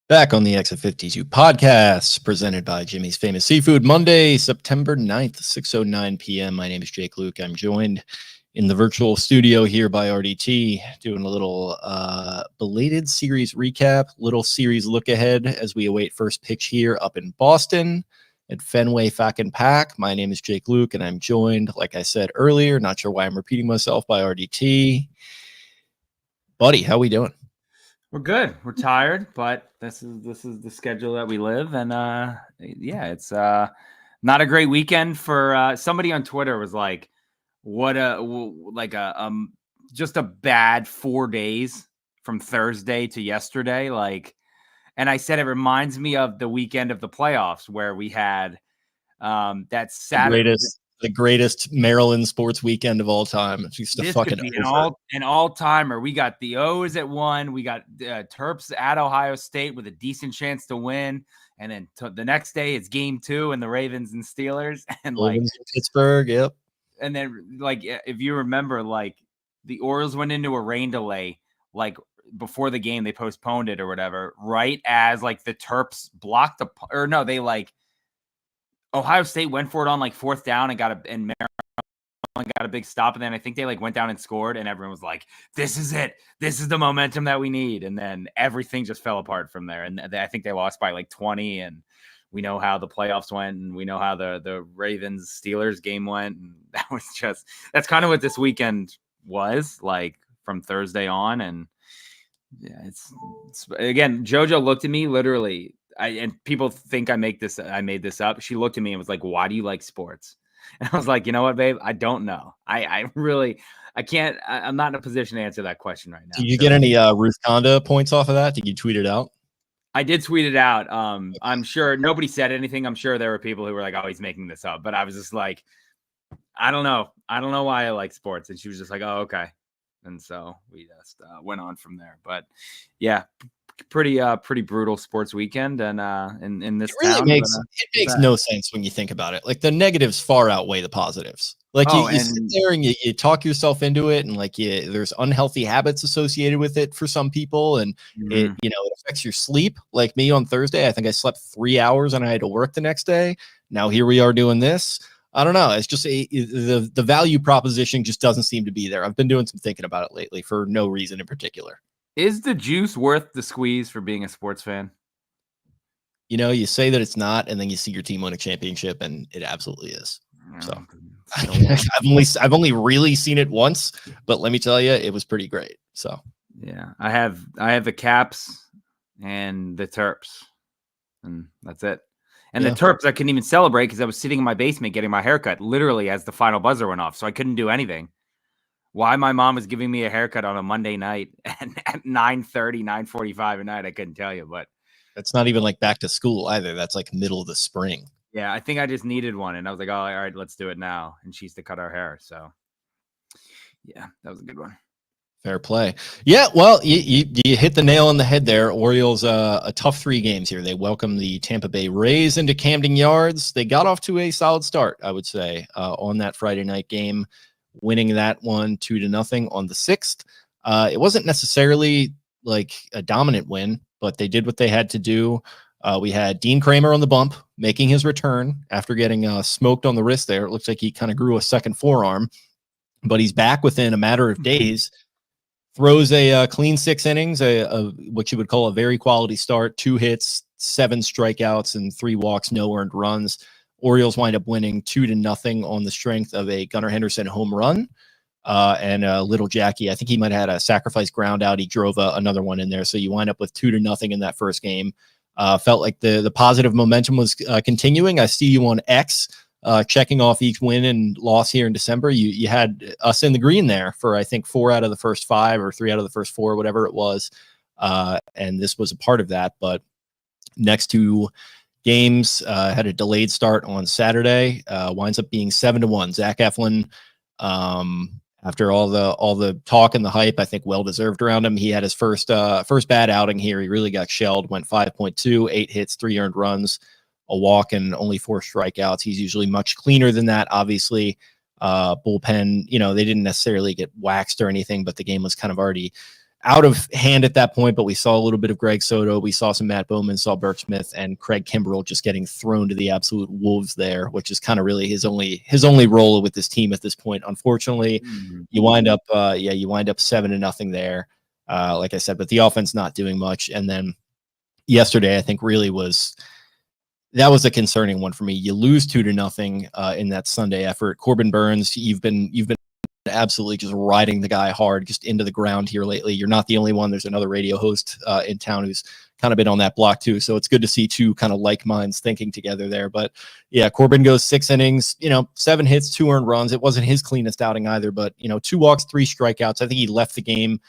Back on the Exit 52 podcast, presented by Jimmy's Famous Seafood, Monday, September 9th, 6:09 p.m. My name is Jake Louque. I'm joined in the virtual studio here by Arditti, doing a little belated series recap, little series look ahead as we await first pitch here up in Boston at Fenway Fucking Pack. My name is Jake Louque, and I'm joined, like I said earlier, not sure why I'm repeating myself, by Arditti. Buddy, how we doing? We're good. We're tired, but this is the schedule that we live, and yeah, it's not a great weekend for somebody on Twitter was like, what just a bad 4 days from Thursday to yesterday, and I said it reminds me of the weekend of the playoffs where we had that Saturday. The greatest Maryland sports weekend of all time. It's just This fucking could be an all-timer. We got the O's at 1. We got Terps at Ohio State with a decent chance to win. And then the next day it's game 2 and the Ravens and Steelers. And Ravens in Pittsburgh, yep. And then, if you remember, the Orioles went into a rain delay, before the game, they postponed it or whatever, right as the Terps blocked Ohio State went for it on 4th down and Maryland got a big stop, and then I think they went down and scored, and everyone was like, "This is it. This is the momentum that we need." And then everything just fell apart from there. And I think they lost by 20. And we know how the playoffs went, and we know how the Ravens Steelers game went. And that's kind of what this weekend was from Thursday on. And yeah, it's again, JoJo looked at me literally. And people think I made this up. She looked at me and was like, "Why do you like sports?" And I was like, "You know what, babe? I don't know. I can't. I'm not in a position to answer that question right now." Did you get any Ruth Conda points off of that? Did you tweet it out? I did tweet it out. I'm sure nobody said anything. I'm sure there were people who were like, "Oh, he's making this up." But I was just like, I don't know. I don't know why I like sports. And she was just like, "Oh, okay." And so we just went on from there. But yeah, pretty brutal sports weekend, and in this it really town, makes no sense when you think about it. The negatives far outweigh the positives. You sit there and you talk yourself into it, and there's unhealthy habits associated with it for some people, and it affects your sleep. Like me on Thursday, I think I slept 3 hours and I had to work the next day. Now here we are doing this. I don't know. It's just the value proposition just doesn't seem to be there. I've been doing some thinking about it lately for no reason in particular. Is the juice worth the squeeze for being a sports fan? You say that it's not, and then you see your team win a championship, and it absolutely is. So I've only really seen it once, but let me tell you, it was pretty great. So yeah, I have the Caps and the Terps, and that's it. And the Terps, I couldn't even celebrate because I was sitting in my basement getting my haircut, literally as the final buzzer went off, so I couldn't do anything. Why my mom was giving me a haircut on a Monday night and at 9:30, 9:45 at night, I couldn't tell you. But that's not even back to school either. That's middle of the spring. Yeah, I think I just needed one, and I was like, "Oh, all right, let's do it now." And she used to cut our hair, so yeah, that was a good one. Fair play. Yeah, well, you hit the nail on the head there. Orioles, a tough 3 games here. They welcome the Tampa Bay Rays into Camden Yards. They got off to a solid start, I would say, on that Friday night game, winning that one 2-0 on the 6th. It wasn't necessarily a dominant win, but they did what they had to do. We had Dean Kramer on the bump, making his return after getting smoked on the wrist there. It looks like he kind of grew a second forearm, but he's back within a matter of days. Throws a clean 6 innings, what you would call a very quality start, 2 hits, 7 strikeouts, and 3 walks, no earned runs. Orioles wind up winning 2-0 on the strength of a Gunnar Henderson home run. And Little Jackie, I think he might have had a sacrifice ground out. He drove another one in there. So you wind up with 2-0 in that first game. Felt like the positive momentum was continuing. I see you on X checking off each win and loss here in December. You had us in the green there for, I think, 4 out of the first 5 or 3 out of the first 4, whatever it was. And this was a part of that. But next 2 games had a delayed start on Saturday. Winds up being 7-1. Zach Eflin, after all the talk and the hype, I think well-deserved around him. He had his first bad outing here. He really got shelled, went 5.2, 8 hits, 3 earned runs, a walk, and only 4 strikeouts. He's usually much cleaner than that, obviously. Bullpen, they didn't necessarily get waxed or anything, but the game was kind of already out of hand at that point, but we saw a little bit of Greg Soto. We saw some Matt Bowman, saw Burke Smith, and Craig Kimbrell just getting thrown to the absolute wolves there, which is kind of really his only role with this team at this point. Unfortunately, you wind up 7-0 there. Like I said, but the offense not doing much. And then yesterday, I think really that was a concerning one for me. You lose 2-0 in that Sunday effort. Corbin Burns, you've been absolutely just riding the guy hard, just into the ground here lately. You're not the only one. There's another radio host in town who's kind of been on that block too. So it's good to see two kind of like minds thinking together there. But yeah, Corbin goes 6 innings, 7 hits, 2 earned runs. It wasn't his cleanest outing either, but 2 walks, 3 strikeouts. I think he left the game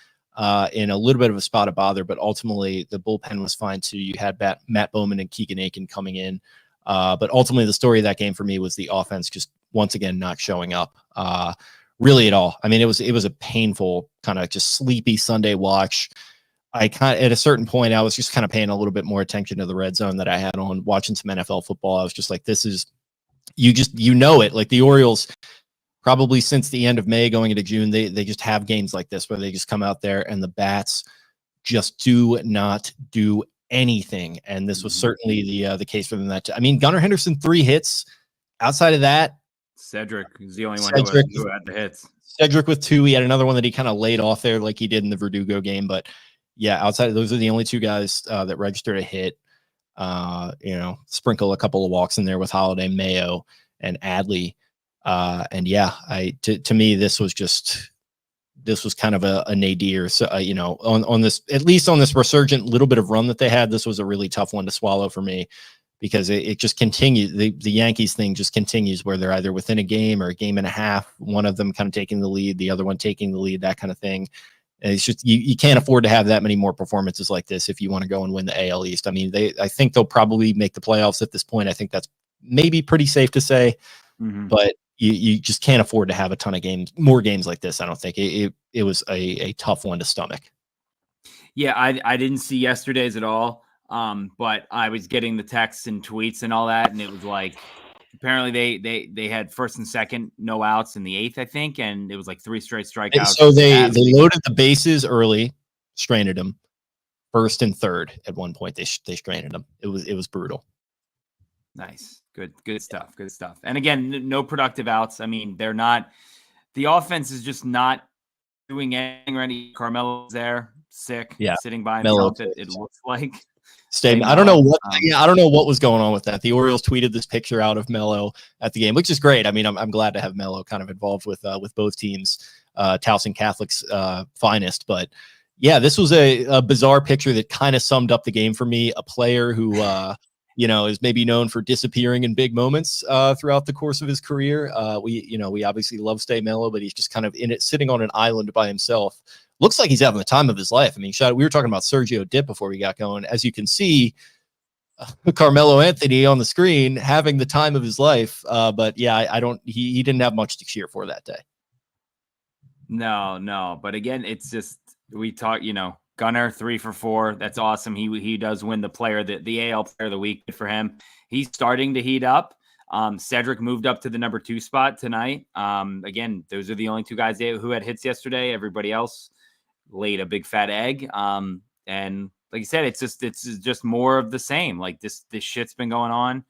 in a little bit of a spot of bother, but ultimately the bullpen was fine too. You had Matt Bowman and Keegan Aiken coming in. But ultimately the story of that game for me was the offense just once again not showing up really at all. I mean, it was a painful kind of just sleepy Sunday watch. At a certain point, I was just kind of paying a little bit more attention to the red zone that I had on, watching some NFL football. I was just like, this is, it. Like the Orioles, probably since the end of May going into June, they just have games like this where they just come out there and the bats just do not do anything. And this was certainly the case for them. Gunnar Henderson, 3 hits. Outside of that, Cedric is the only one who had the hits. Cedric with 2. He had another one that he kind of laid off there like he did in the Verdugo game. But yeah, outside of those are the only 2 guys that registered a hit. Sprinkle a couple of walks in there with Holiday, Mayo, and Adley. And yeah, to me, this was kind of a nadir. So, on this, at least on this resurgent little bit of run that they had, this was a really tough one to swallow for me, because it just continues. The Yankees thing just continues where they're either within a game or a game and a half, one of them kind of taking the lead, the other one taking the lead, that kind of thing. And it's just, you can't afford to have that many more performances like this if you want to go and win the AL East. I mean, I think they'll probably make the playoffs at this point. I think that's maybe pretty safe to say, but you just can't afford to have a ton of more games like this. I don't think it was a tough one to stomach. Yeah, I didn't see yesterday's at all. But I was getting the texts and tweets and all that, and it was like, apparently they had first and second, no outs in the 8th, I think, and it was like 3 straight strikeouts. So they loaded the bases early, stranded them. First and third at one point they stranded them. It was brutal. Nice, good stuff, good stuff. And again, no productive outs. I mean, they're not. The offense is just not doing anything. Randy Carmelo's there, sick, sitting by himself. It looks like. I don't know what. I don't know what was going on with that. The Orioles tweeted this picture out of Melo at the game, which is great. I mean, I'm glad to have Melo kind of involved with both teams, Towson Catholic's finest. But yeah, this was a bizarre picture that kind of summed up the game for me. A player who is maybe known for disappearing in big moments throughout the course of his career. We obviously love Stay Melo, but he's just kind of in it, sitting on an island by himself. Looks like he's having the time of his life. I mean, we were talking about Sergio Dip before we got going. As you can see, Carmelo Anthony on the screen having the time of his life. But yeah, he didn't have much to cheer for that day. No. But again, it's just, we talk, Gunnar 3 for 4. That's awesome. He does win the AL Player of the Week. Good for him. He's starting to heat up. Cedric moved up to the number 2 spot tonight. Again, those are the only 2 guys who had hits yesterday. Everybody else laid a big fat egg. And like you said, it's just more of the same. Like this shit's been going on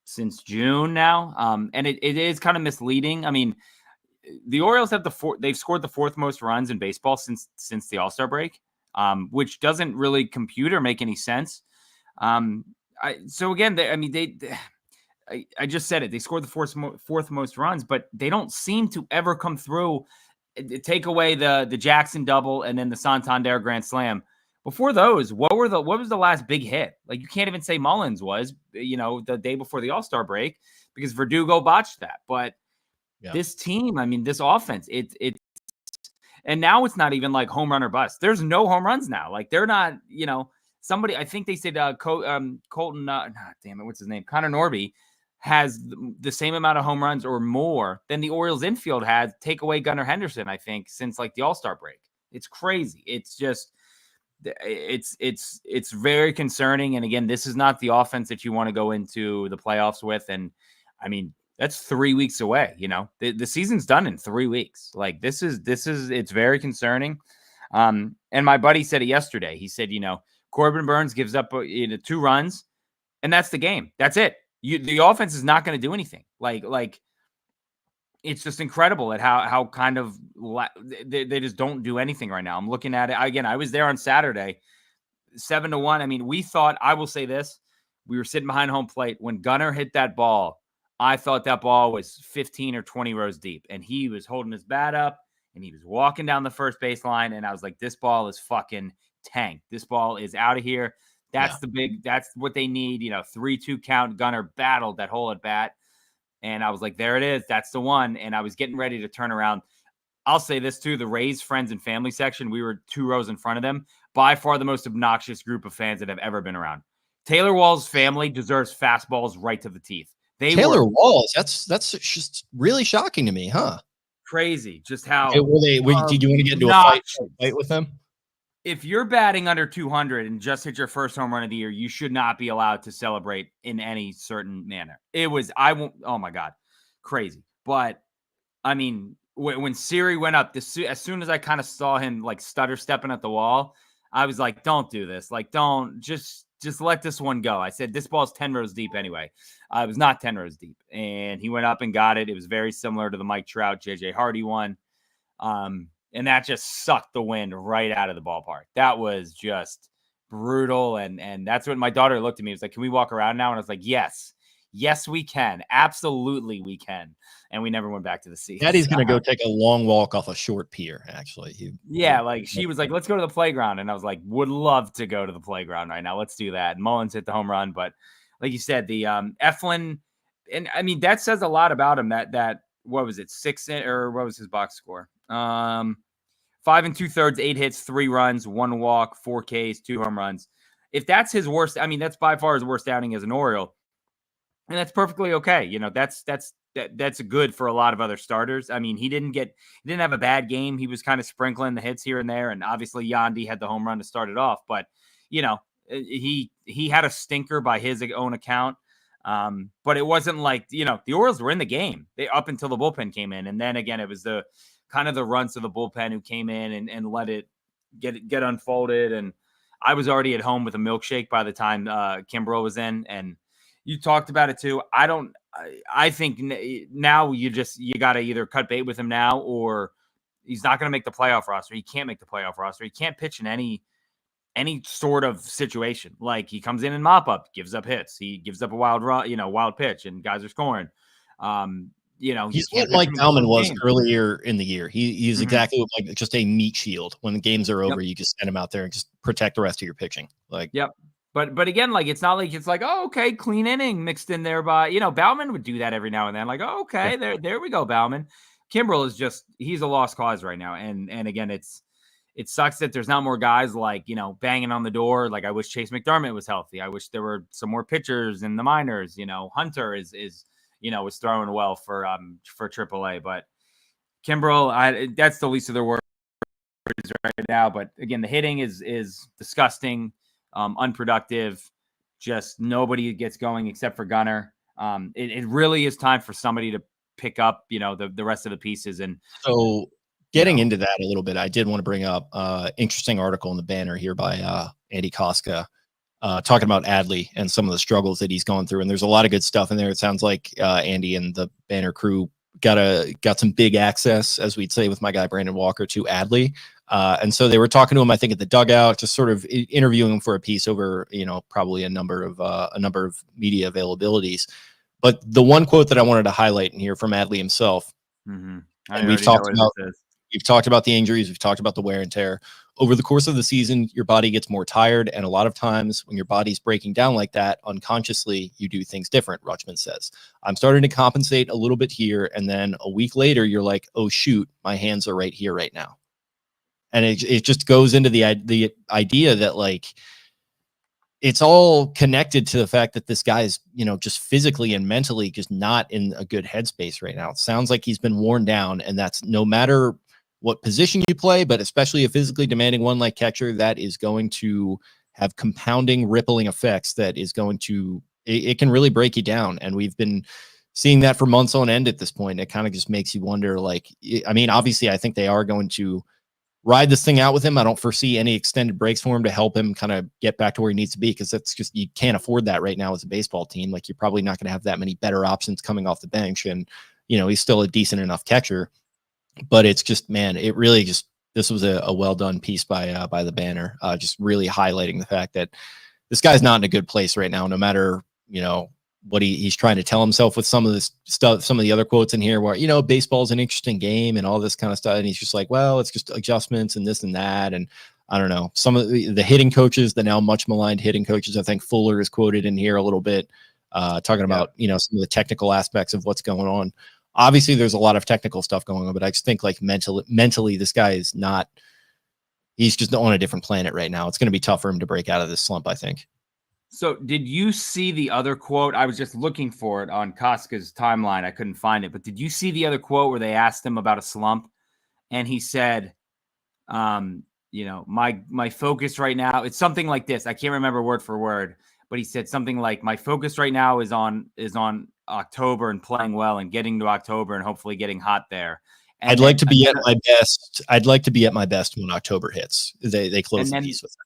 since June now. And it is kind of misleading. I mean, the Orioles have they've scored the 4th most runs in baseball since the All-Star break, which doesn't really compute or make any sense. So again, I just said it. They scored the 4th most runs, but they don't seem to ever come through. Take away the Jackson double and then the Santander grand slam. Before those, what was the last big hit? Like, you can't even say Mullins was, the day before the All-Star break, because Verdugo botched that. But this team, I mean, this offense, and now it's not even like home run or bust. There's no home runs now. Like, they're not, somebody, I think they said Colton, what's his name? Connor Norby has the same amount of home runs or more than the Orioles infield had, take away Gunnar Henderson, I think, since like the All-Star break. It's crazy. It's just, it's very concerning. And again, this is not the offense that you want to go into the playoffs with. And I mean, that's 3 weeks away. The season's done in 3 weeks. Like, this is it's very concerning. And my buddy said it yesterday. He said, Corbin Burnes gives up 2 runs, and that's the game. That's it. The offense is not going to do anything. Like it's just incredible at how kind of they just don't do anything right now. I'm looking at it again. I was there on Saturday, 7-1. I mean, we thought, I will say this, we were sitting behind home plate when Gunnar hit that ball. I thought that ball was 15 or 20 rows deep, and he was holding his bat up and he was walking down the first base line. And I was like, this ball is fucking tanked. This ball is out of here. That's that's what they need. 3-2 count. Gunnar battled that whole at bat. And I was like, there it is. That's the one. And I was getting ready to turn around. I'll say this too, the Rays friends and family section, we were 2 rows in front of them. By far the most obnoxious group of fans that have ever been around. Taylor Wall's family deserves fastballs right to the teeth. Taylor Walls, that's just really shocking to me, huh? Crazy. Just how did you want to get into a fight with them? If you're batting under 200 and just hit your first home run of the year, you should not be allowed to celebrate in any certain manner. Oh my God, crazy. But I mean, when Siri went up, as soon as I kind of saw him like stutter stepping at the wall, I was like, don't do this. Like, don't just let this one go. I said, this ball's 10 rows deep anyway. It was not 10 rows deep. And he went up and got it. It was very similar to the Mike Trout, JJ Hardy one. And that just sucked the wind right out of the ballpark. That was just brutal. And that's when my daughter looked at me. It was like, can we walk around now? And I was like, yes, we can. Absolutely, we can. And we never went back to the seats. Daddy's going to go take a long walk off a short pier, actually. She was like, let's go to the playground. And I was like, would love to go to the playground right now. Let's do that. And Mullins hit the home run. But like you said, the Eflin, and I mean, that says a lot about him that what was it? 6 or what was his box score? 5 2/3, 8 hits, 3 runs, 1 walk, 4 Ks, 2 home runs. If that's his worst, I mean, that's by far his worst outing as an Oriole. And that's perfectly okay. That's good for a lot of other starters. I mean, he didn't have a bad game. He was kind of sprinkling the hits here and there. And obviously Yandy had the home run to start it off, but he had a stinker by his own account. But it wasn't like, the Orioles were in the game up until the bullpen came in. And then again, it was the kind of the runs of the bullpen who came in and let it get unfolded. And I was already at home with a milkshake by the time Kimbrel was in, and you talked about it too. I think now you got to either cut bait with him now, or he's not going to make the playoff roster. He can't make the playoff roster. He can't pitch in any sort of situation. Like, he comes in and mop up, gives up hits. He gives up a wild run, wild pitch, and guys are scoring. He's what Mike Baumann was earlier in the year. He's exactly like just a meat shield. When the games are over, you just send him out there and just protect the rest of your pitching. Like, yep. But again, like, it's not like it's like, oh, okay, clean inning mixed in there by, Baumann would do that every now and then. Like, oh, okay, there we go, Baumann. Kimbrel is he's a lost cause right now. And again, it sucks that there's not more guys like, banging on the door. Like, I wish Chase McDermott was healthy. I wish there were some more pitchers in the minors. Hunter is was throwing well for AAA, but Kimbrel, that's the least of their worries right now. But again, the hitting is disgusting. Unproductive, just nobody gets going except for Gunnar. It really is time for somebody to pick up, the rest of the pieces. And so getting into that a little bit, I did want to bring up interesting article in the Banner here by Andy Koska, talking about Adley and some of the struggles that he's gone through. And there's a lot of good stuff in there. It sounds like Andy and the Banner crew got some big access, as we'd say with my guy Brandon Walker, to Adley. And so they were talking to him, I think, at the dugout, just sort of interviewing him for a piece over, probably a number of media availabilities. But the one quote that I wanted to highlight in here from Adley himself, and we've talked about the injuries, we've talked about the wear and tear. Over the course of the season, your body gets more tired, and a lot of times when your body's breaking down like that, unconsciously, you do things different, Rutschman says. I'm starting to compensate a little bit here, and then a week later, you're like, oh, shoot, my hands are right here right now. And it just goes into the idea that, like, it's all connected to the fact that this guy is, just physically and mentally just not in a good headspace right now. It sounds like he's been worn down, and that's no matter what position you play, but especially a physically demanding one like catcher, that is going to have compounding, rippling effects that is going to, it can really break you down. And we've been seeing that for months on end at this point. It kind of just makes you wonder, like, I mean, obviously I think they are going to ride this thing out with him. I don't foresee any extended breaks for him to help him kind of get back to where he needs to be, because that's just, you can't afford that right now as a baseball team. Like, you're probably not going to have that many better options coming off the bench. And, he's still a decent enough catcher, but it's just, man, it really just, this was a well done piece by the Banner, just really highlighting the fact that this guy's not in a good place right now, no matter, what he's trying to tell himself with some of this stuff, some of the other quotes in here where, baseball's an interesting game and all this kind of stuff. And he's just like, well, it's just adjustments and this and that. And I don't know, some of the hitting coaches, the now much maligned hitting coaches, I think Fuller is quoted in here a little bit, talking about, some of the technical aspects of what's going on. Obviously there's a lot of technical stuff going on, but I just think like mentally, this guy is not, he's just on a different planet right now. It's going to be tough for him to break out of this slump, I think. So did you see the other quote? I was just looking for it on Koska's timeline. I couldn't find it, but did you see the other quote where they asked him about a slump? And he said, my focus right now, it's something like this. I can't remember word for word, but he said something like, my focus right now is on October and playing well and getting to October and hopefully getting hot there. And I'd like to be at my best. I'd like to be at my best when October hits. They close the piece with that.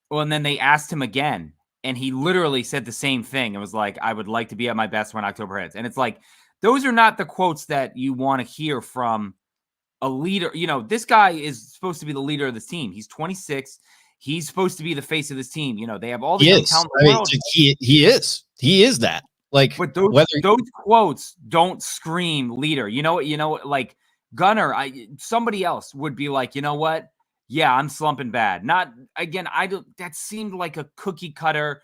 Well, and then they asked him again, and he literally said the same thing. It was like, I would like to be at my best when October hits. And it's like, those are not the quotes that you want to hear from a leader. This guy is supposed to be the leader of this team. He's 26. He's supposed to be the face of this team. They have all the young talent in the world. He is that. Like, but those quotes don't scream leader. Like Gunnar, somebody else would be like, you know what? Yeah, I'm slumping bad. Not again. That seemed like a cookie cutter.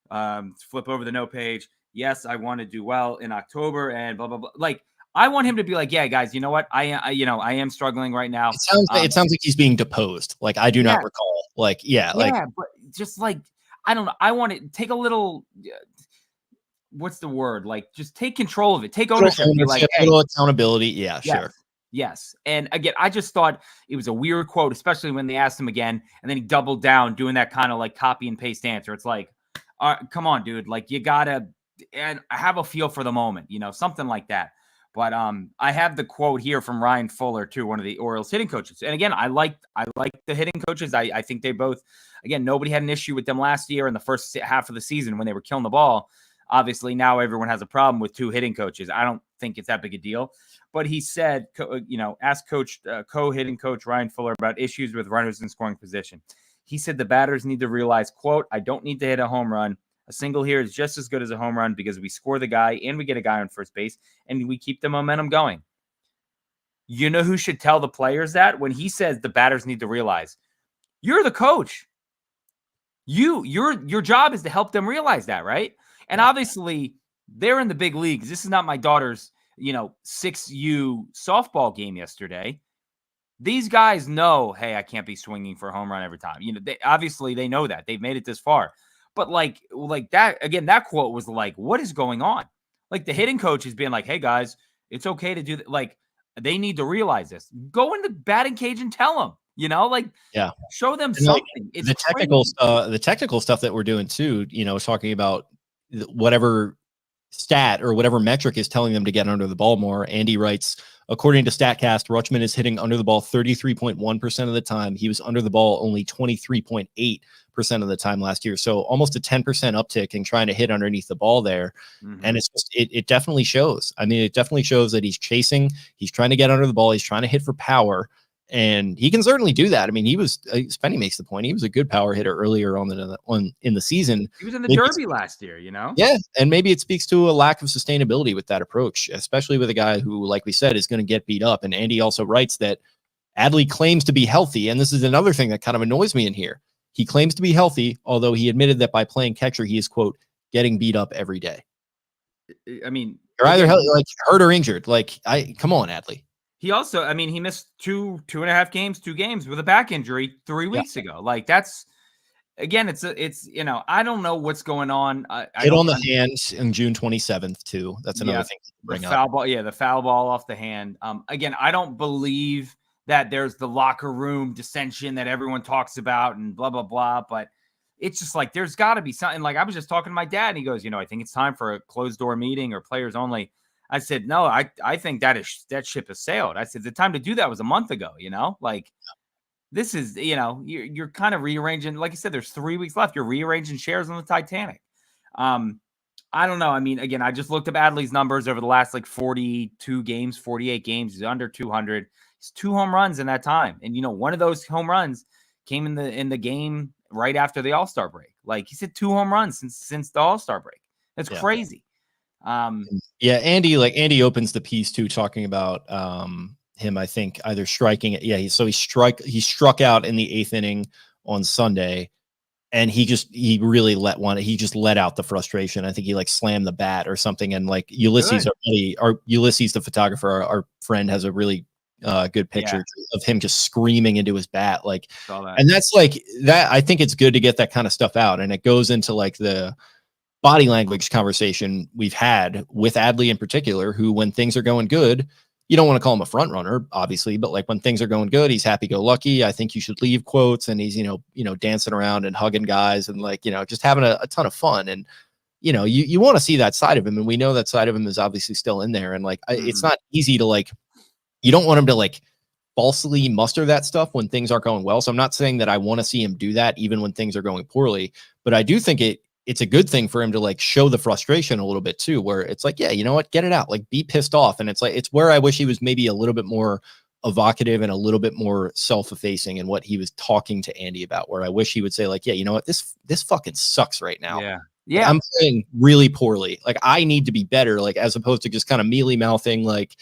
Flip over the note page. Yes, I want to do well in October and blah blah blah. Like, I want him to be like, yeah, guys, you know what? I am struggling right now. It sounds like he's being deposed. Like, I do not recall. Like, but just like, I don't know. I want to take a little. What's the word? Like, just take control of it. Take ownership. A little accountability. Yeah, yes. Sure. Yes. And again, I just thought it was a weird quote, especially when they asked him again, and then he doubled down doing that kind of like copy and paste answer. It's like, come on, dude. Like, you gotta and have a feel for the moment, something like that. But I have the quote here from Ryan Fuller too, one of the Orioles hitting coaches. And again, I like the hitting coaches. I think they both, again, nobody had an issue with them last year in the first half of the season when they were killing the ball. Obviously, now everyone has a problem with two hitting coaches. I don't think it's that big a deal. But he said, ask co-hitting coach Ryan Fuller about issues with runners in scoring position. He said the batters need to realize, quote, I don't need to hit a home run. A single here is just as good as a home run because we score the guy and we get a guy on first base and we keep the momentum going. You know who should tell the players that? When he says the batters need to realize, you're the coach. Your job is to help them realize that, right? And obviously, they're in the big leagues. This is not my daughter's, 6U softball game yesterday. These guys know, hey, I can't be swinging for a home run every time. They know that. They've made it this far. But like that, again, that quote was like, what is going on? Like, the hitting coach is being like, hey, guys, it's okay to do that. Like, they need to realize this. Go in the batting cage and tell them, show them something. Like, it's the technical stuff that we're doing too, talking about whatever stat or whatever metric is telling them to get under the ball more. Andy writes, according to StatCast, Rutschman is hitting under the ball 33.1% of the time. He was under the ball only 23.8% of the time last year. So almost a 10% uptick in trying to hit underneath the ball there. Mm-hmm. And it's just, it definitely shows. I mean, it definitely shows that he's chasing, he's trying to get under the ball. He's trying to hit for power. And he can certainly do that. I mean, Spenny makes the point. He was a good power hitter earlier in the season. He was in the Derby last year, Yeah, and maybe it speaks to a lack of sustainability with that approach, especially with a guy who, like we said, is going to get beat up. And Andy also writes that Adley claims to be healthy, and this is another thing that kind of annoys me in here. He claims to be healthy, although he admitted that by playing catcher, he is, quote, getting beat up every day. I mean, you're either hurt or injured. Come on, Adley. He also, he missed two and a half games, 2 games with a back injury 3 weeks ago. Like, that's, again, it's I don't know what's going on. Hit on the hand on June 27th too. That's another thing to bring up. Foul ball, the foul ball off the hand. Again, I don't believe that there's the locker room dissension that everyone talks about and blah, blah, blah. But it's just like, there's got to be something. Like, I was just talking to my dad and he goes, I think it's time for a closed door meeting or players only. I said, no, I think that ship has sailed. I said, the time to do that was a month ago, like, this is, you're kind of rearranging. Like I said, there's 3 weeks left. You're rearranging shares on the Titanic. I don't know. I mean, again, I just looked up Adley's numbers over the last like 42 games, 48 games. He's under 200. He's 2 home runs in that time. And, one of those home runs came in the game right after the All-Star break. Like, he's hit 2 home runs since the All-Star break. That's crazy. Andy opens the piece too, talking about him, I think, either striking it. Yeah, he struck out in the 8th inning on Sunday. And he really let out the frustration. I think he like slammed the bat or something. And like Ulysses, Ulysses, the photographer, our friend, has a really good picture of him just screaming into his bat. Like, and that's like that. I think it's good to get that kind of stuff out. And it goes into like the body language conversation we've had with Adley in particular, who, when things are going good, you don't want to call him a front runner, obviously, but like when things are going good, he's happy-go-lucky. I think you should leave quotes, and he's, dancing around and hugging guys and like, just having a ton of fun. And, you want to see that side of him. And we know that side of him is obviously still in there. And like, it's not easy to like, you don't want him to like falsely muster that stuff when things aren't going well. So I'm not saying that I want to see him do that even when things are going poorly, but I do think it's a good thing for him to like show the frustration a little bit too, where it's like, yeah, you know what, get it out, like be pissed off. And it's like, it's where I wish he was maybe a little bit more evocative and a little bit more self-effacing in what he was talking to Andy about, where I wish he would say like, yeah, you know what, this fucking sucks right now. Yeah. Like, I'm playing really poorly. Like I need to be better, like as opposed to just kind of mealy mouthing like,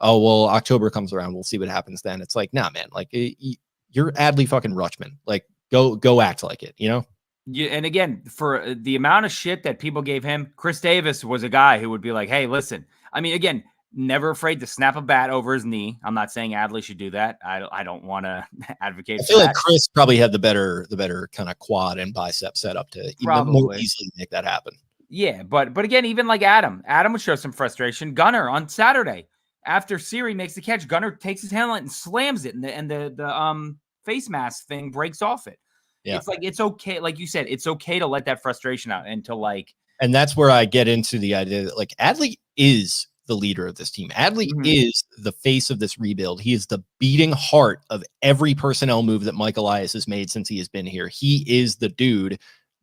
oh, well, October comes around, we'll see what happens then. It's like, nah, man, like you're Adley fucking Rutschman. Like go act like it, Yeah, and again, for the amount of shit that people gave him, Chris Davis was a guy who would be like, hey, listen, I mean, again, never afraid to snap a bat over his knee. I'm not saying Adley should do that. I don't want to advocate for that. I feel like Chris probably had the better kind of quad and bicep setup to more easily make that happen. Yeah, but again, even like Adam would show some frustration. Gunnar on Saturday, after Siri makes the catch, Gunnar takes his helmet and slams it, and the face mask thing breaks off it. Yeah. It's like, it's okay. Like you said, it's okay to let that frustration out and to like. And that's where I get into the idea that like Adley is the leader of this team. Adley is the face of this rebuild. He is the beating heart of every personnel move that Mike Elias has made since he has been here. He is the dude.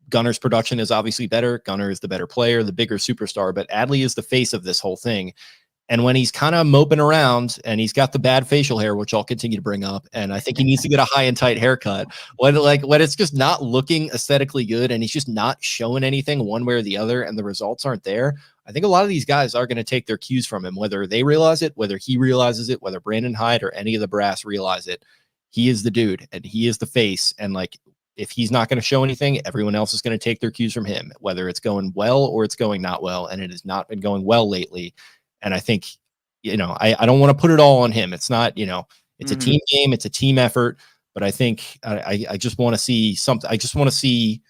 Gunner's production is obviously better. Gunner is the better player, the bigger superstar, but Adley is the face of this whole thing. And when he's kind of moping around and he's got the bad facial hair, which I'll continue to bring up, and I think he needs to get a high and tight haircut, when it's just not looking aesthetically good and he's just not showing anything one way or the other and the results aren't there, I think a lot of these guys are going to take their cues from him, whether they realize it, whether he realizes it, whether Brandon Hyde or any of the brass realize it. He is the dude and he is the face. And like, if he's not going to show anything, everyone else is going to take their cues from him, whether it's going well or it's going not well. And it has not been going well lately. And I think, I don't want to put it all on him. It's not, it's a team game. It's a team effort. But I think I just want to see something. I just want to see,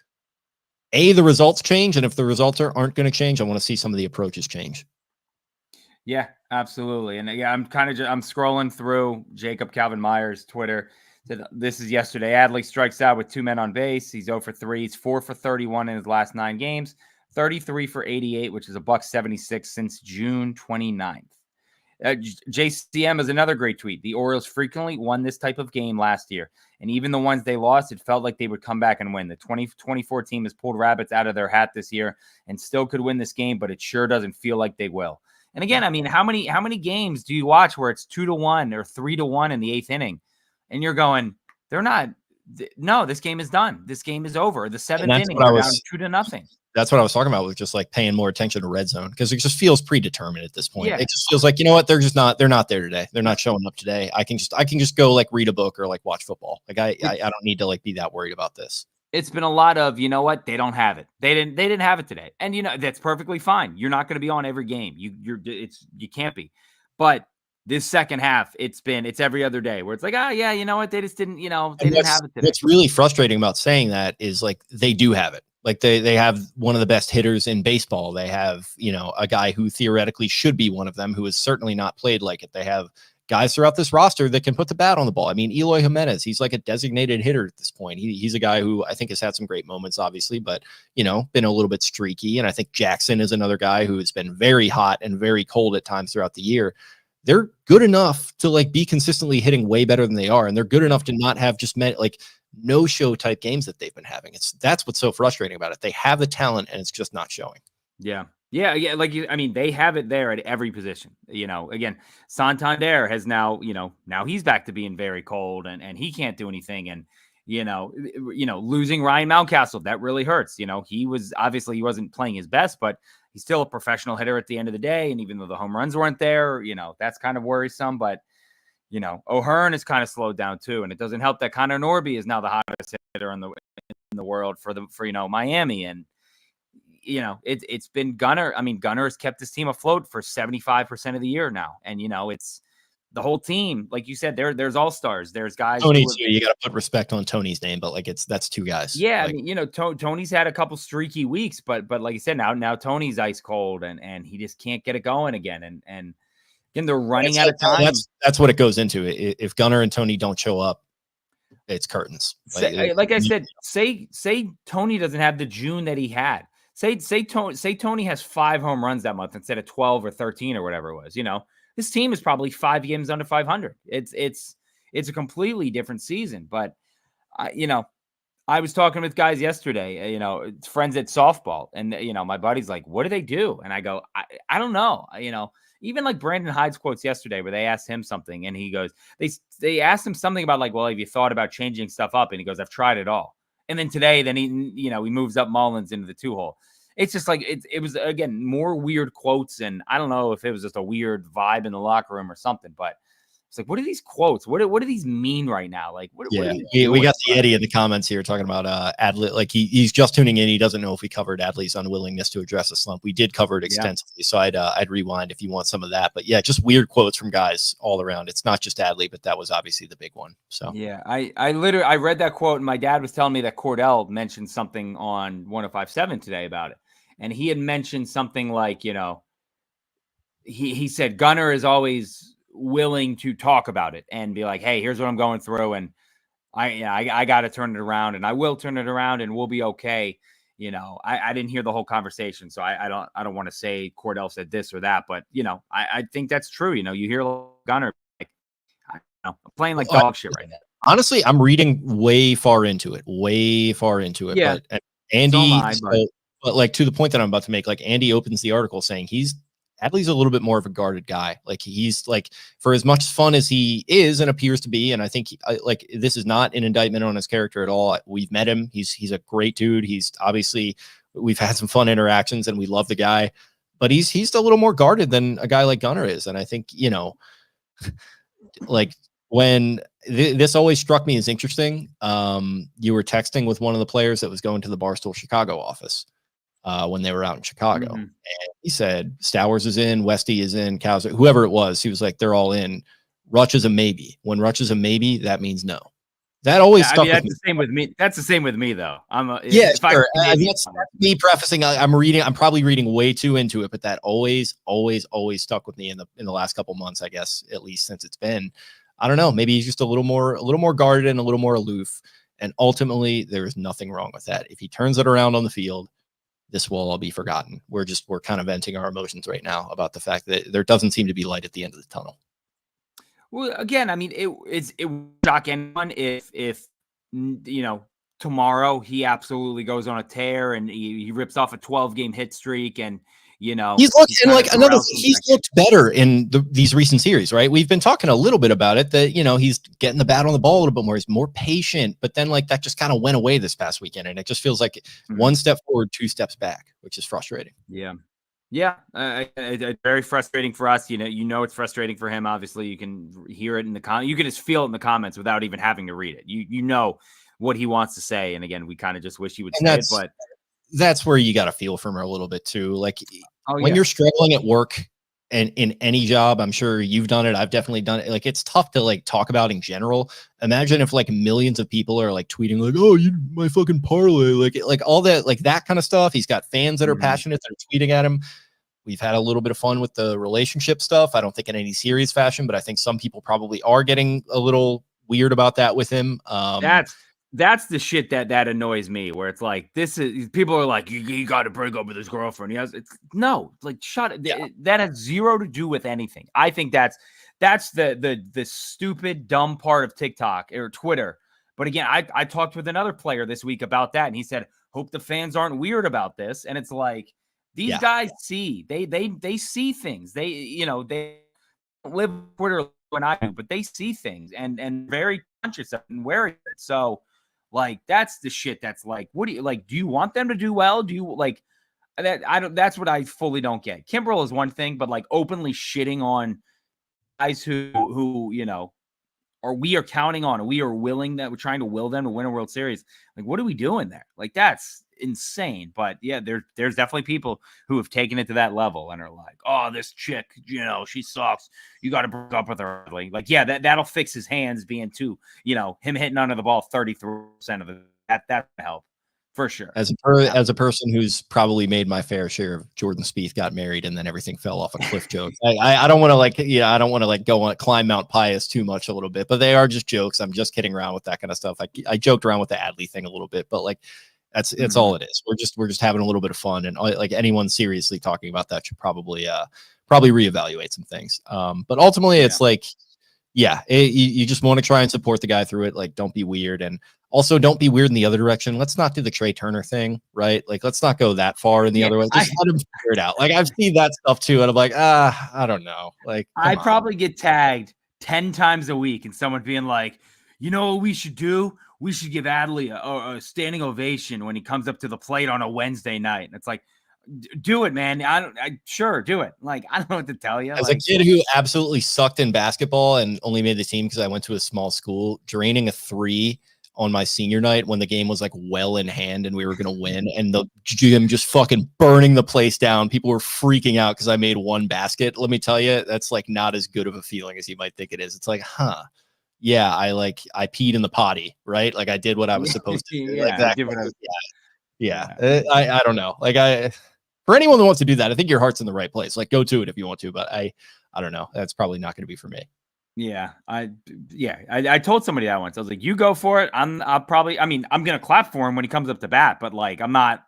the results change. And if the results aren't going to change, I want to see some of the approaches change. Yeah, absolutely. And yeah, I'm scrolling through Jacob Calvin Myers' Twitter. This is yesterday. Adley strikes out with 2 men on base. He's 0 for 3. He's 4 for 31 in his last 9 games. 33 for 88, which is $176 since June 29th. JCM is another great tweet. The Orioles frequently won this type of game last year, and even the ones they lost, it felt like they would come back and win. The 2024 team has pulled rabbits out of their hat this year and still could win this game, but it sure doesn't feel like they will. And again, I mean, how many games do you watch where it's 2-1 or 3-1 in the 8th inning, and you're going, they're not. No, this game is done. This game is over. The 7th inning, they're down 2-0. That's what I was talking about with just like paying more attention to red zone, because it just feels predetermined at this point. Yeah. It just feels like, you know what, they're not there today. They're not showing up today. I can just go like read a book or like watch football. Like I don't need to like be that worried about this. It's been a lot of, you know what, they don't have it. They didn't have it today. And that's perfectly fine. You're not going to be on every game. You can't be. But this second half, it's every other day where it's like, yeah, you know what, they just didn't, they didn't have it today. What's really frustrating about saying that is like they do have it. Like they have one of the best hitters in baseball. They have, a guy who theoretically should be one of them, who has certainly not played like it. They have guys throughout this roster that can put the bat on the ball. I mean, Eloy Jimenez, he's like a designated hitter at this point. He's a guy who I think has had some great moments, obviously, but, been a little bit streaky. And I think Jackson is another guy who has been very hot and very cold at times throughout the year. they're good enough to like be consistently hitting way better than they are. And they're good enough to not have just like no show type games that they've been having. That's what's so frustrating about it. They have the talent and it's just not showing. Yeah. Yeah. Yeah. Like I mean, they have it there at every position. Again, Santander has now, now he's back to being very cold and he can't do anything. And, losing Ryan Mountcastle, that really hurts. He wasn't playing his best, but he's still a professional hitter at the end of the day. And even though the home runs weren't there, that's kind of worrisome. But, O'Hearn is kind of slowed down too. And it doesn't help that Connor Norby is now the hottest hitter in the world for Miami. And, it's been Gunnar. I mean, Gunnar has kept this team afloat for 75% of the year now. And, it's the whole team. Like you said, there's all-stars. There's guys. Tony, you got to put respect on Tony's name, but like that's two guys. Yeah. Like, I mean, Tony's had a couple streaky weeks, but like I said, now Tony's ice cold and he just can't get it going again. And again, they're running out of time. That's what it goes into. If Gunnar and Tony don't show up, it's curtains. Like I said, say Tony doesn't have the June that he had. Say Tony has 5 home runs that month instead of 12 or 13 or whatever it was. This team is probably 5 games under 500. It's a completely different season. But I was talking with guys yesterday. Friends at softball, and my buddy's like, "What do they do?" And I go, "I don't know." Even like Brandon Hyde's quotes yesterday, where they asked him something, and he goes, they asked him something about like, "Well, have you thought about changing stuff up?" And he goes, "I've tried it all." And then today, he moves up Mullins into the 2-hole. It's just like it was again more weird quotes, and I don't know if it was just a weird vibe in the locker room or something. But it's like, what are these quotes? What do these mean right now? Like, what we got the Eddie in the comments here talking about Adley. Like he's just tuning in. He doesn't know if we covered Adley's unwillingness to address a slump. We did cover it extensively, so I'd rewind if you want some of that. But yeah, just weird quotes from guys all around. It's not just Adley, but that was obviously the big one. So yeah, I read that quote, and my dad was telling me that Cordell mentioned something on 105.7 today about it, and he had mentioned something like he said Gunnar is always willing to talk about it and be like, hey, here's what I'm going through, and I got to turn it around, and I will turn it around, and we'll be okay. I didn't hear the whole conversation, so I don't want to say Cordell said this or that, but I think that's true. You hear Gunnar like, I'm playing like dog shit right now. Honestly, I'm reading way far into it. Yeah, but Andy, so but like to the point that I'm about to make, like Andy opens the article saying Adley's a little bit more of a guarded guy. Like he's like, for as much fun as he is and appears to be, and I think like this is not an indictment on his character at all. We've met him. He's a great dude. We've had some fun interactions and we love the guy, but he's a little more guarded than a guy like Gunnar is. And I think, like when this always struck me as interesting. You were texting with one of the players that was going to the Barstool Chicago office when they were out in Chicago. Mm-hmm. And he said, Stowers is in, Westy is in, Cowser, whoever it was. He was like, they're all in. Rutch is a maybe. When Rutch is a maybe, that means no. That always stuck with me. The same with me. That's the same with me, though. Sure. That's me prefacing. I'm probably reading way too into it, but that always stuck with me in the last couple months, I guess, at least since it's been. I don't know. Maybe he's just a little more guarded and a little more aloof. And ultimately, there is nothing wrong with that. If he turns it around on the field, this will all be forgotten. We're kind of venting our emotions right now about the fact that there doesn't seem to be light at the end of the tunnel. Well, again, I mean, it would shock anyone if tomorrow he absolutely goes on a tear and he rips off a 12-game hit streak and he's looked better in these recent series, right? We've been talking a little bit about it that he's getting the bat on the ball a little bit more. He's more patient, but then like that just kind of went away this past weekend, and it just feels like one step forward, 2 steps back, which is frustrating. Yeah. It's very frustrating for us. It's frustrating for him. Obviously, you can hear it in the comments. You can just feel it in the comments without even having to read it. You know what he wants to say, and again, we kind of just wish he would say it, but that's where you got to feel from her a little bit too. Like when you're struggling at work and in any job, I'm sure you've done it. I've definitely done it. Like it's tough to like talk about in general. Imagine if like millions of people are like tweeting like, "Oh, you my fucking parlay," like all that, like that kind of stuff. He's got fans that are passionate that are tweeting at him. We've had a little bit of fun with the relationship stuff. I don't think in any serious fashion, but I think some people probably are getting a little weird about that with him. That's the shit that annoys me, where it's like, this is, people are like, you got to break up with his girlfriend. It's no, like, shut it. That has zero to do with anything. I think that's the stupid, dumb part of TikTok or Twitter. But again, I talked with another player this week about that, and he said, hope the fans aren't weird about this. And it's like, these guys see, they see things. They don't live Twitter when I do, but they see things and very conscious of it and wary of it. So, like, that's the shit that's like, what do you like? Do you want them to do well? Do you like that? I don't, that's what I fully don't get. Kimbrel is one thing, but like openly shitting on guys who, or we are counting on, we are willing, that we're trying to will them to win a World Series. Like, what are we doing there? Like, that's insane. But yeah, there's definitely people who have taken it to that level and are like, oh, this chick, she sucks. You got to break up with her. Like, yeah, that'll fix his hands being too, him hitting under the ball 33% of the, that help. For sure. As a person who's probably made my fair share of Jordan Spieth got married and then everything fell off a cliff jokes. I don't want to I don't want to go on climb Mount Pius too much a little bit, but they are just jokes. I'm just kidding around with that kind of stuff. I joked around with the Adley thing a little bit, but like that's all it is. We're just having a little bit of fun, and like anyone seriously talking about that should probably reevaluate some things. But ultimately it's like, you just want to try and support the guy through it. Like, don't be weird. And also don't be weird in the other direction. Let's not do the Trey Turner thing, right? Like, let's not go that far in the other way. Just let him figure it out. Like, I've seen that stuff too. And I'm like, I don't know. Like, I probably get tagged 10 times a week and someone being like, you know what we should do? We should give Adley a standing ovation when he comes up to the plate on a Wednesday night. And it's like, do it, man. Sure, do it. Like, I don't know what to tell you. As a kid who absolutely sucked in basketball and only made the team because I went to a small school, draining a 3 on my senior night when the game was like well in hand and we were going to win, and the gym just fucking burning the place down. People were freaking out because I made 1 basket. Let me tell you, that's like not as good of a feeling as you might think it is. It's like, yeah, I peed in the potty, right? Like, I did what I was supposed to do. I don't know. Like, for anyone who wants to do that, I think your heart's in the right place. Like, go to it if you want to, but I don't know. That's probably not going to be for me. Yeah, I told somebody that once. I was like, you go for it. I'm going to clap for him when he comes up to bat, but like, I'm not,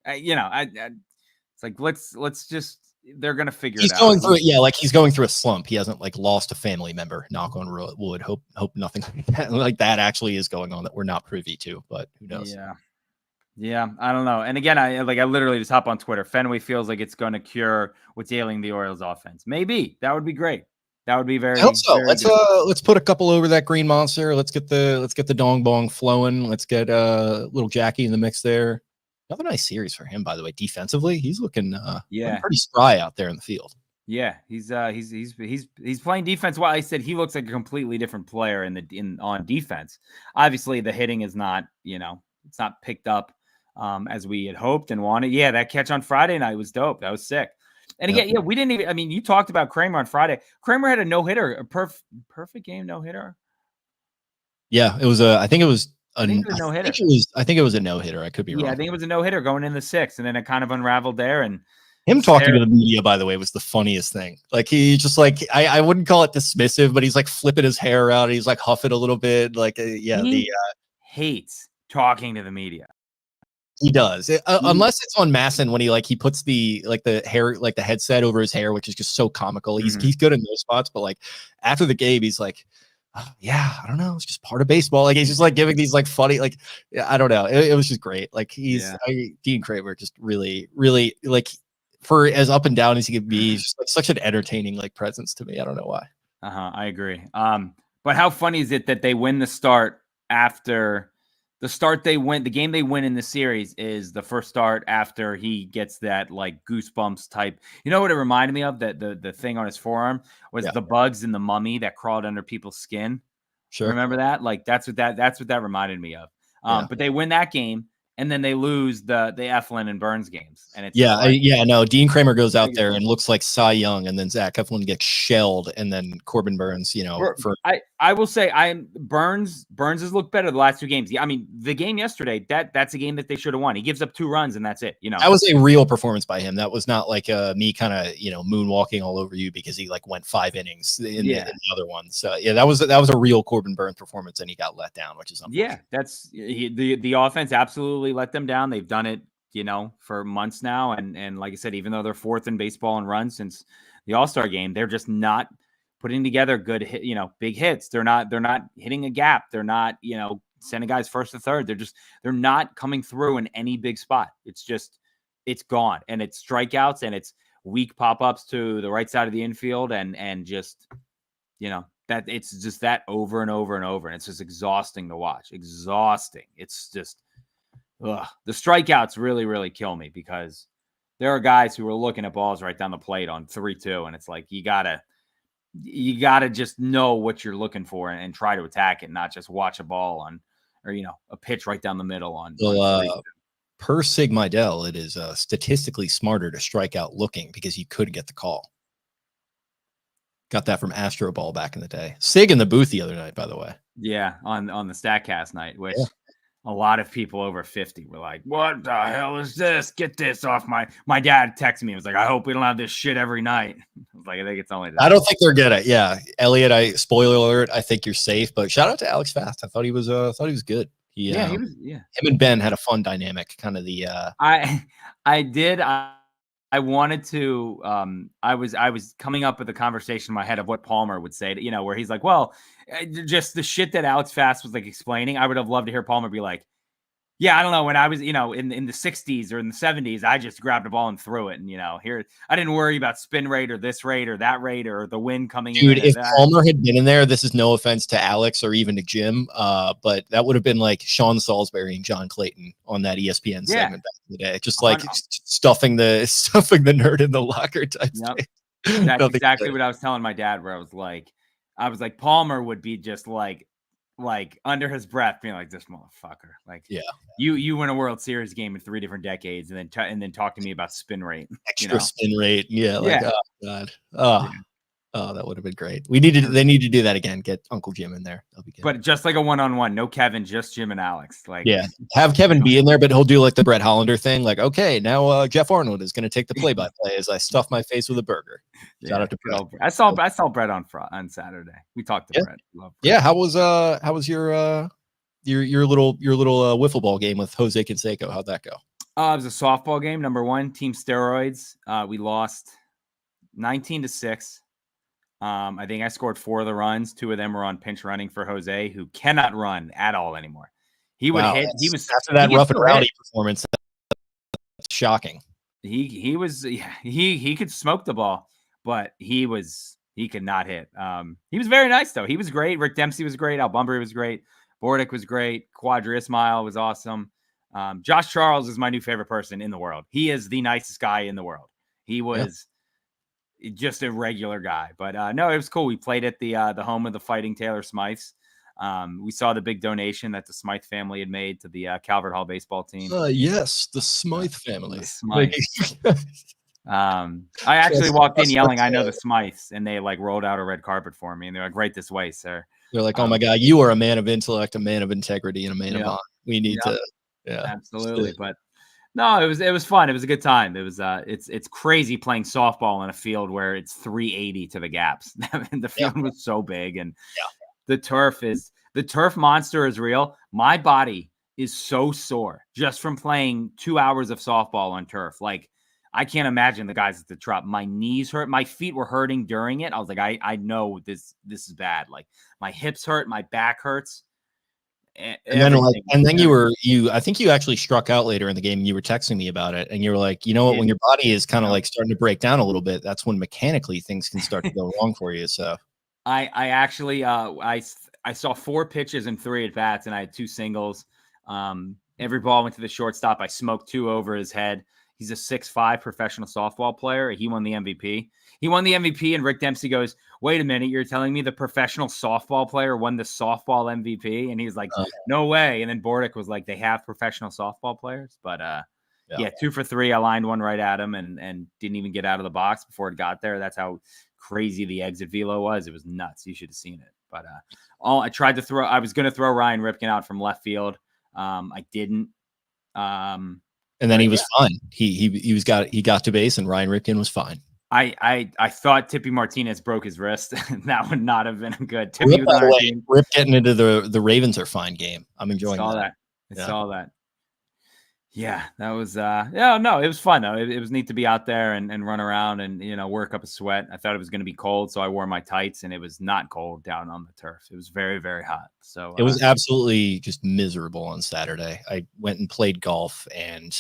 it's like, let's just, they're going to figure it out. He's going through it. Yeah. Like, he's going through a slump. He hasn't like lost a family member, knock on wood. Hope nothing like that actually is going on that we're not privy to, but who knows? Yeah, I don't know. And again, I literally just hop on Twitter. Fenway feels like it's going to cure what's ailing the Orioles offense. Maybe that would be great. That would be very. I hope so. Very let's put a couple over that green monster. Let's get the dong bong flowing. Let's get little Jackie in the mix there. Another nice series for him, by the way. Defensively, he's looking pretty spry out there in the field. Yeah, he's playing defense. Well, I said he looks like a completely different player on defense. Obviously, the hitting is not, it's not picked up as we had hoped and wanted. Yeah, that catch on Friday night was dope. That was sick. And again, we didn't even, you talked about Kramer on Friday. Kramer had a no-hitter, a perfect game no-hitter. Yeah, it was I think it was a no-hitter. I think it was a no-hitter. I could be wrong. Yeah, I think it was a no-hitter going in the 6th, and then it kind of unraveled there. And him talking to the media, by the way, was the funniest thing. Like, he just like, I wouldn't call it dismissive, but he's like flipping his hair out. He's like huffing a little bit. Like, he hates talking to the media. He does, unless it's on Masson when he puts the hair, like the headset over his hair, which is just so comical. He's good in those spots, but like after the game, he's like, I don't know, it's just part of baseball. Like, he's just like giving these like funny, like, I don't know, it was just great. Like, Dean Kramer just really, really, like, for as up and down as he could be, he's just like such an entertaining like presence to me. I don't know why. I agree. But how funny is it that they win the start after? The start they win, the game they win in the series is the first start after he gets that like goosebumps type. You know what it reminded me of? That the thing on his forearm was the bugs in the mummy that crawled under people's skin. Sure. Remember that? Like, that's what that reminded me of. But they win that game. and then they lose the Eflin and Burns games. And it's no. Dean Kramer goes out there and looks like Cy Young, and then Zach Eflin gets shelled, and then Corbin Burns, I will say Burns has looked better the last 2 games. Yeah, I mean, the game yesterday, that's a game that they should have won. He gives up 2 runs and that's it. That was a real performance by him. That was not like me kind of moonwalking all over you because he like went 5 innings in the other one. So yeah, that was a real Corbin Burns performance, and he got let down, which is unfortunate. That's the offense absolutely let them down. They've done it, for months now, and like I said, even though they're 4th in baseball in runs since the All-Star game, they're just not putting together good hit, big hits. They're not hitting a gap. They're not, sending guys first to third. They're not coming through in any big spot. It's gone, and it's strikeouts, and it's weak pop-ups to the right side of the infield, and just, that it's just that over and over and over. And it's just exhausting to watch. Exhausting. It's just, the strikeouts really, really kill me, because there are guys who are looking at balls right down the plate on 3-2. And it's like, you gotta just know what you're looking for and try to attack it, not just watch a ball or a pitch right down the middle on. Per Sig Meidel, it is statistically smarter to strike out looking, because you could get the call. Got that from Astro Ball back in the day. Sig in the booth the other night, by the way. Yeah, on the StatCast night, which a lot of people over 50 were like, "What the hell is this? Get this off my dad texted me. He was like, I hope we don't have this shit every night." I was like, I think it's only that. I don't think they're good at. Yeah, Elliot. Spoiler alert. I think you're safe. But shout out to Alex Fast. I thought he was good. He was. Yeah. Him and Ben had a fun dynamic. Kind of the. I did. I wanted to. I was coming up with a conversation in my head of what Palmer would say. Where he's like, well, just the shit that Alex Fast was like explaining. I would have loved to hear Palmer be like, yeah, I don't know. When I was, in the 60s or in the 70s, I just grabbed a ball and threw it. And, here, I didn't worry about spin rate or this rate or that rate or the wind coming in. Dude, if Palmer had been in there, this is no offense to Alex or even to Jim, but that would have been like Sean Salisbury and John Clayton on that ESPN segment back in the day. Just like stuffing the nerd in the locker type thing. That's exactly what I was telling my dad, where I was like, Palmer would be just like under his breath being like, this motherfucker, like, you win a World Series game in 3 different decades and then talk to me about spin rate, extra spin rate. Oh God. Oh, that would have been great. They need to do that again. Get Uncle Jim in there. That'll be good. But just like a one-on-one, no Kevin, just Jim and Alex. Like, have Kevin be in there, but he'll do like the Brett Hollander thing. Like, okay, now Jeff Arnold is going to take the play-by-play as I stuff my face with a burger. Shout out to Brett. I saw Brett on Saturday. We talked to Brett. Love Brett. Yeah, how was your little wiffle ball game with Jose Canseco? How'd that go? It was a softball game. Number 1, team steroids. We lost 19-6. I think I scored 4 of the runs. 2 of them were on pinch running for Jose, who cannot run at all anymore. He would hit. He was after that rough and rowdy performance. That's shocking. He could smoke the ball, but he could not hit. He was very nice though. He was great. Rick Dempsey was great. Al Bunbury was great. Bordick was great. Quadri Ismail was awesome. Josh Charles is my new favorite person in the world. He is the nicest guy in the world. He was. Just a regular guy, but no, it was cool. We played at the home of the Fighting Taylor Smythes. We saw the big donation that the Smythe family had made to the Calvert Hall baseball team. Yes, the Smythe family. I actually walked in yelling, "I know the Smythes," and they like rolled out a red carpet for me, and they're like, "Right this way, sir." They're like, "Oh my God, you are a man of intellect, a man of integrity, and a man of honor. We need to." Yeah, absolutely, but. No, it was fun. It was a good time. It was it's crazy playing softball in a field where it's 380 to the gaps. The field was so big, and the turf monster is real. My body is so sore just from playing 2 hours of softball on turf. Like, I can't imagine the guys at the Trop. My knees hurt. My feet were hurting during it. I was like, I know this is bad. Like, my hips hurt, my back hurts. And then you I think you actually struck out later in the game, and you were texting me about it, and you were like, you know what, when your body is kind of like starting to break down a little bit, that's when mechanically things can start to go wrong for you. So I actually I saw 4 pitches and 3 at bats, and I had 2 singles. Every ball went to the shortstop. I smoked 2 over his head. He's a 6'5" professional softball player. He won the MVP. And Rick Dempsey goes, wait a minute, you're telling me the professional softball player won the softball MVP? And he's like, no way. And then Bordick was like, they have professional softball players. But yeah, 2 for 3. I lined one right at him and didn't even get out of the box before it got there. That's how crazy the exit velo was. It was nuts. You should have seen it. But I tried to throw. I was going to throw Ryan Ripken out from left field. I didn't. And then he was fine. He got to base, and Ryan Ripken was fine. I thought Tippy Martinez broke his wrist. That would not have been good. Tippy was on our team. Rip getting into the Ravens are fine game. I'm enjoying that. I saw that. Yeah, that was no, it was fun though. It was neat to be out there and run around and work up a sweat. I thought it was going to be cold, so I wore my tights, and it was not cold down on the turf. It was very, very hot. So it was absolutely just miserable on Saturday. I went and played golf and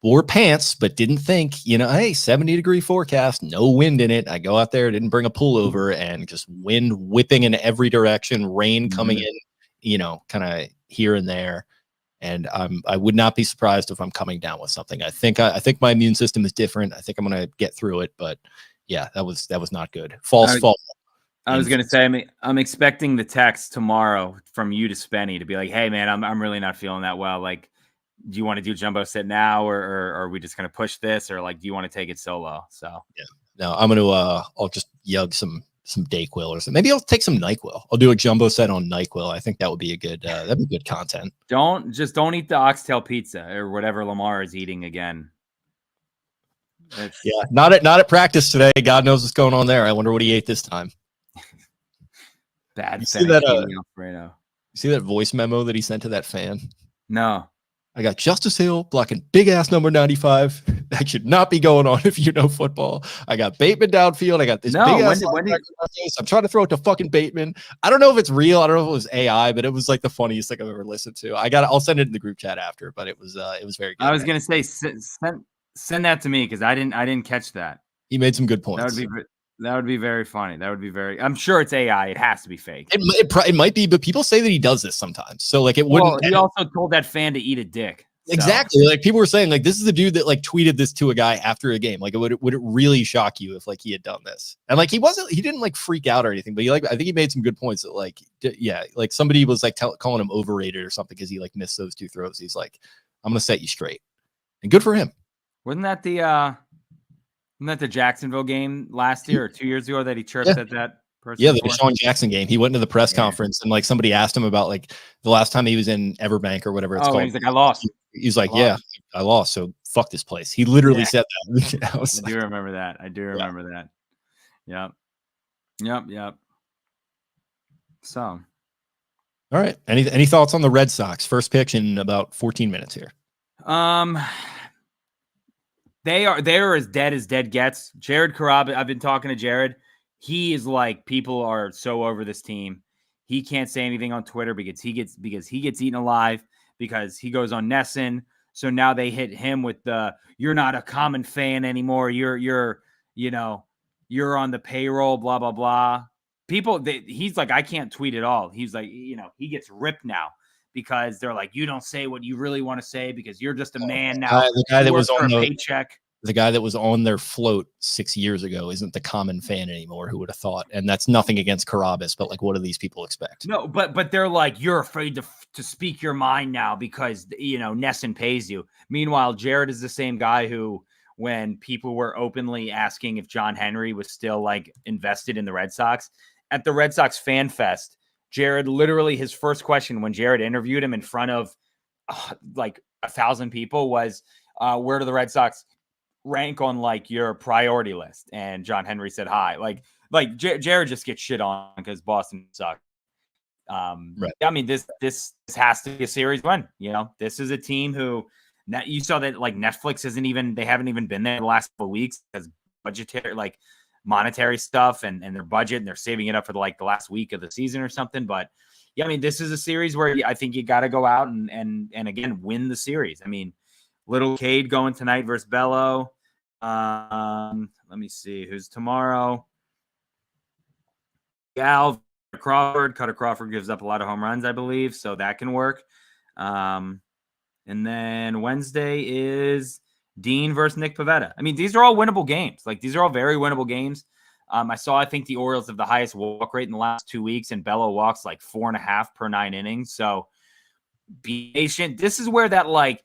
wore pants, but didn't think, hey, 70-degree forecast, no wind in it. I go out there, didn't bring a pullover, and just wind whipping in every direction, rain coming in, kind of here and there. And I would not be surprised if I'm coming down with something. I think my immune system is different. I think I'm going to get through it. But yeah, that was not good. False fall. I was going to say, I'm expecting the text tomorrow from you to Spenny to be like, hey man, I'm really not feeling that well. Like, do you want to do jumbo set now, or are we just going to push this, or like, do you want to take it solo? So yeah, no, I'm going to I'll just yug some Dayquil or something. Maybe I'll take some NyQuil. I'll do a jumbo set on NyQuil. I think that would be a good that'd be good content. Don't eat the oxtail pizza or whatever Lamar is eating again. Yeah, not at practice today. God knows what's going on there. I wonder what he ate this time. Bad. You see that voice memo that he sent to that fan? No. I got Justice Hill blocking big ass number 95. That should not be going on if you know football. I got Bateman downfield. I got this big ass. I'm trying to throw it to fucking Bateman. I don't know if it's real. I don't know if it was AI, but it was like the funniest thing I've ever listened to. I'll send it in the group chat after, but it was very good. I was gonna say send that to me because I didn't catch that. He made some good points. That would be very funny. That would be very. I'm sure it's AI. It has to be fake. It might be, but people say that he does this sometimes. So like it wouldn't. Well, he also told that fan to eat a dick. So. Exactly. Like people were saying, like this is the dude that like tweeted this to a guy after a game. Like would it really shock you if like he had done this? And like he didn't like freak out or anything, but I think he made some good points that like like somebody was like calling him overrated or something because he like missed those 2 throws. He's like, I'm gonna set you straight, and good for him. Wasn't that the Jacksonville game last year or 2 years ago that he chirped at that person? Yeah, the Deshaun Jackson game. He went into the press conference and like somebody asked him about like the last time he was in Everbank or whatever it's called. He's like, I lost. He's like, I lost. So fuck this place. He literally said that. I do remember that. Yep. So, all right. Any thoughts on the Red Sox? First pitch in about 14 minutes here. They are as dead gets. Jared Carrabba, I've been talking to Jared. He is like, people are so over this team. He can't say anything on Twitter because he gets eaten alive because he goes on Nesson. So now they hit him with the, you're not a common fan anymore. You're on the payroll, blah, blah, blah. He's like, I can't tweet at all. He's like, he gets ripped now because they're like, you don't say what you really want to say because you're just a man now. The guy that was on a paycheck. The guy that was on their float 6 years ago isn't the common fan anymore. Who would have thought? And that's nothing against Carrabis, but like, what do these people expect? No, but they're like, you're afraid to speak your mind now because Nesson pays you. Meanwhile, Jared is the same guy who, when people were openly asking if John Henry was still like invested in the Red Sox at the Red Sox Fan Fest, Jared literally his first question when Jared interviewed him in front of like 1,000 people was, where do the Red Sox rank on like your priority list? And John Henry said hi. Like Jared just gets shit on because Boston sucks. Right. I mean, this has to be a series win. This is a team who you saw that like Netflix they haven't even been there the last couple of weeks because budgetary, like monetary stuff and their budget, and they're saving it up for the last week of the season or something. But yeah, I mean, this is a series where I think you got to go out and again win the series. I mean, Little Cade going tonight versus Bello. Let me see who's tomorrow. Gal Crawford. Cutter Crawford gives up a lot of home runs, I believe, so that can work. And then Wednesday is Dean versus Nick Pivetta. I mean, these are all winnable games. Like, these are all very winnable games. I think the Orioles have the highest walk rate in the last 2 weeks, and Bello walks like 4.5 per 9 innings. So be patient. This is where that like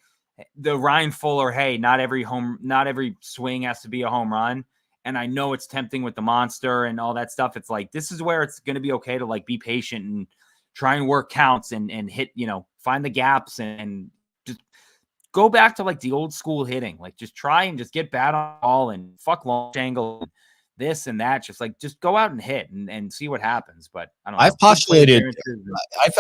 the Ryan Fuller, hey, not every swing has to be a home run. And I know it's tempting with the monster and all that stuff. It's like, this is where it's going to be okay to like be patient and try and work counts and hit, find the gaps and just go back to like the old school hitting. Like just try and just get bad on the ball and fuck launch angle, this and that. Just go out and hit and see what happens. But I don't know. I've postulated,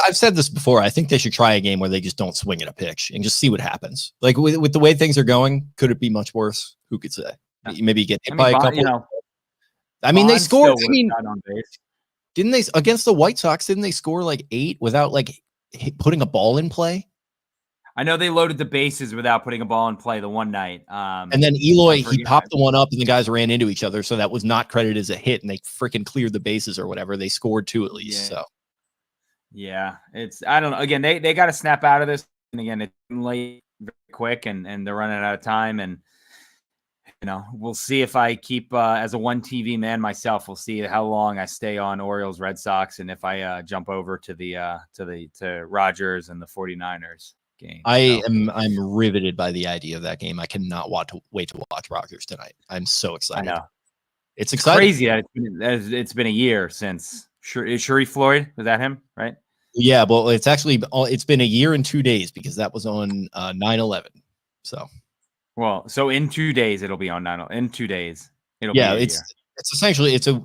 I've said this before. I think they should try a game where they just don't swing at a pitch and just see what happens. Like with the way things are going, could it be much worse? Who could say? Maybe you get hit by a couple. I mean, they scored. I mean, didn't they against the White Sox? Didn't they score like 8 without like putting a ball in play? I know they loaded the bases without putting a ball in play the one night. And then Eloy, he popped the one up and the guys ran into each other. So that was not credited as a hit and they freaking cleared the bases or whatever. They scored 2 at least. Yeah. So, yeah, I don't know. Again, they got to snap out of this. And again, it's late very quick and they're running out of time. And, we'll see if I keep as a one TV man myself, we'll see how long I stay on Orioles Red Sox. And if I jump over to Rogers and the 49ers. Game. I'm riveted by the idea of that game. I cannot wait to watch Rogers tonight. I'm so excited. I know. It's exciting. Crazy that it's been a year since Sharif Floyd. Was that him? Right? Yeah. Well, it's been a year and 2 days because that was on 9/11. So in 2 days it'll be on 9. In 2 days it'll it's essentially it's a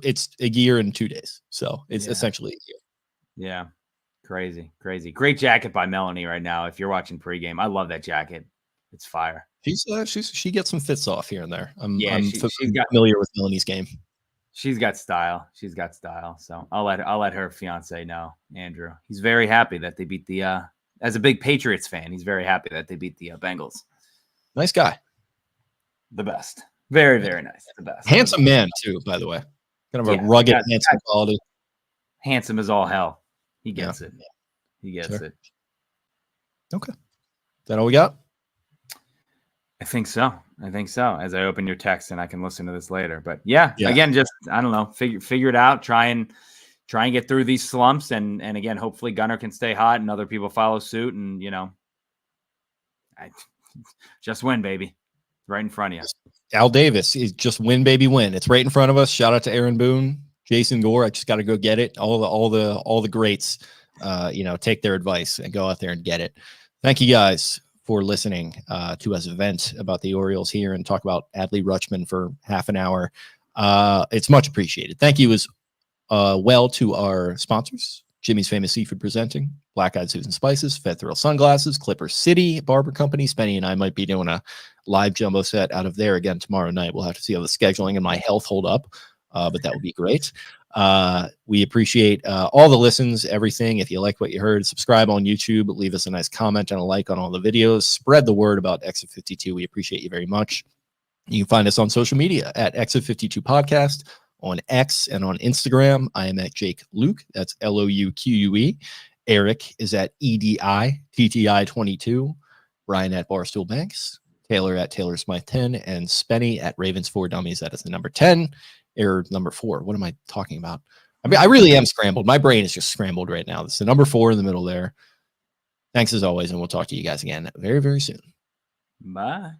year and 2 days. So it's essentially a year. Yeah. Crazy. Great jacket by Melanie right now. If you're watching pregame, I love that jacket. It's fire. She gets some fits off here and there. I'm familiar with Melanie's game. She's got style. So I'll let her fiance know, Andrew. He's very happy that they beat as a big Patriots fan, he's very happy that they beat the Bengals. Nice guy. The best. Very, very nice. The best. Handsome man too, by the way. Kind of a rugged, handsome quality. Handsome as all hell. He gets it. He gets it. Okay. Is that all we got? I think so. As I open your text and I can listen to this later. But again, just, I don't know, figure it out. Try and get through these slumps. And again, hopefully Gunnar can stay hot and other people follow suit. And, just win, baby. Right in front of you. Al Davis is just win, baby, win. It's right in front of us. Shout out to Aaron Boone. Jason Gore, I just got to go get it. All the greats, take their advice and go out there and get it. Thank you guys for listening to us vent about the Orioles here and talk about Adley Rutschman for half an hour. It's much appreciated. Thank you as well to our sponsors, Jimmy's Famous Seafood Presenting, Black Eyed Susan Spices, Fed Thrill Sunglasses, Clipper City Barber Company. Spenny and I might be doing a live jumbo set out of there again tomorrow night. We'll have to see how the scheduling and my health hold up. But that would be great. We appreciate all the listens, everything. If you like what you heard, subscribe on YouTube, leave us a nice comment and a like on all the videos. Spread the word about Exit 52. We appreciate you very much. You can find us on social media at Exit 52 Podcast on X and on Instagram. I am at Jake Louque. That's Louque. Eric is at EDITTI22. Brian at Barstool Banks. Taylor at Taylor Smythe 10. And Spenny at Ravens 4 Dummies. That is the number 10. Error number 4. What am I talking about? I mean, I really am scrambled. My brain is just scrambled right now. This is the number 4 in the middle there. Thanks as always, and we'll talk to you guys again very, very soon. Bye.